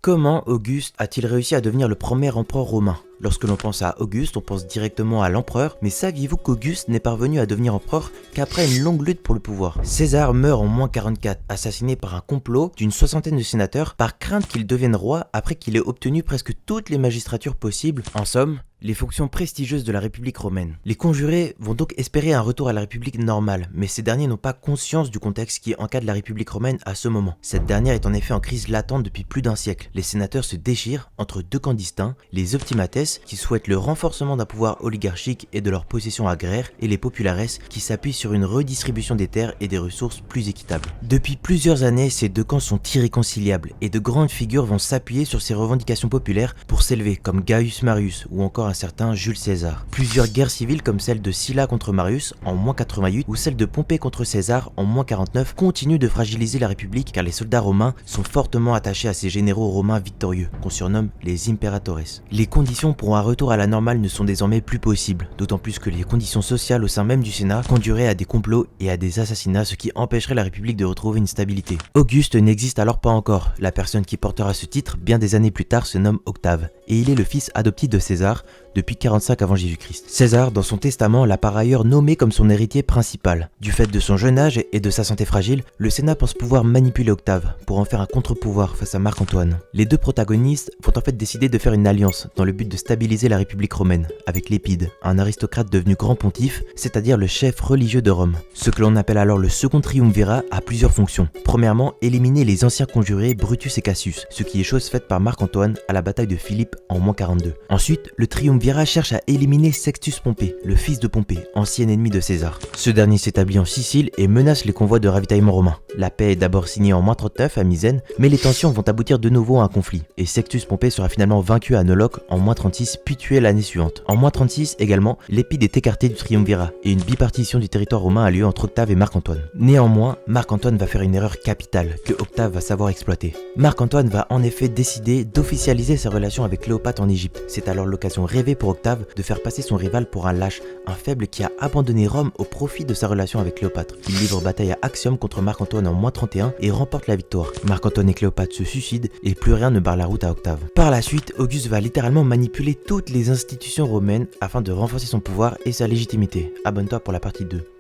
Comment Auguste a-t-il réussi à devenir le premier empereur romain? Lorsque l'on pense à Auguste, on pense directement à l'empereur, mais saviez-vous qu'Auguste n'est parvenu à devenir empereur qu'après une longue lutte pour le pouvoir? César meurt en -44, assassiné par un complot d'une soixantaine de sénateurs par crainte qu'il devienne roi après qu'il ait obtenu presque toutes les magistratures possibles. En somme, les fonctions prestigieuses de la République romaine. Les conjurés vont donc espérer un retour à la République normale, mais ces derniers n'ont pas conscience du contexte qui encadre la République romaine à ce moment. Cette dernière est en effet en crise latente depuis plus d'un siècle. Les sénateurs se déchirent entre deux camps distincts, les optimates qui souhaitent le renforcement d'un pouvoir oligarchique et de leurs possessions agraires, et les populares qui s'appuient sur une redistribution des terres et des ressources plus équitable. Depuis plusieurs années, ces deux camps sont irréconciliables, et de grandes figures vont s'appuyer sur ces revendications populaires pour s'élever, comme Gaius Marius ou encore un certain Jules César. Plusieurs guerres civiles comme celle de Sylla contre Marius en -88 ou celle de Pompée contre César en -49 continuent de fragiliser la République car les soldats romains sont fortement attachés à ces généraux romains victorieux, qu'on surnomme les imperatores. Les conditions pour un retour à la normale ne sont désormais plus possibles, d'autant plus que les conditions sociales au sein même du Sénat conduiraient à des complots et à des assassinats, ce qui empêcherait la République de retrouver une stabilité. Auguste n'existe alors pas encore. La personne qui portera ce titre bien des années plus tard se nomme Octave, et il est le fils adoptif de César depuis 45 avant Jésus-Christ. César, dans son testament, l'a par ailleurs nommé comme son héritier principal. Du fait de son jeune âge et de sa santé fragile, le Sénat pense pouvoir manipuler Octave pour en faire un contre-pouvoir face à Marc-Antoine. Les deux protagonistes vont en fait décider de faire une alliance dans le but de stabiliser la République romaine avec Lépide, un aristocrate devenu grand pontife, c'est-à-dire le chef religieux de Rome. Ce que l'on appelle alors le second triumvirat a plusieurs fonctions. Premièrement, éliminer les anciens conjurés Brutus et Cassius, ce qui est chose faite par Marc-Antoine à la bataille de Philippe en -42. Ensuite, le triumvirat cherche à éliminer Sextus Pompée, le fils de Pompée, ancien ennemi de César. Ce dernier s'établit en Sicile et menace les convois de ravitaillement romains. La paix est d'abord signée en -39 à Misène, mais les tensions vont aboutir de nouveau à un conflit, et Sextus Pompée sera finalement vaincu à Noloque en -36 puis tué l'année suivante. En -36 également, Lépide est écarté du triumvirat, et une bipartition du territoire romain a lieu entre Octave et Marc-Antoine. Néanmoins, Marc-Antoine va faire une erreur capitale, que Octave va savoir exploiter. Marc-Antoine va en effet décider d'officialiser ses relations avec Cléopâtre en Égypte. C'est alors l'occasion rêvée pour Octave de faire passer son rival pour un lâche, un faible qui a abandonné Rome au profit de sa relation avec Cléopâtre. Il livre bataille à Actium contre Marc-Antoine en -31 et remporte la victoire. Marc-Antoine et Cléopâtre se suicident et plus rien ne barre la route à Octave. Par la suite, Auguste va littéralement manipuler toutes les institutions romaines afin de renforcer son pouvoir et sa légitimité. Abonne-toi pour la partie 2.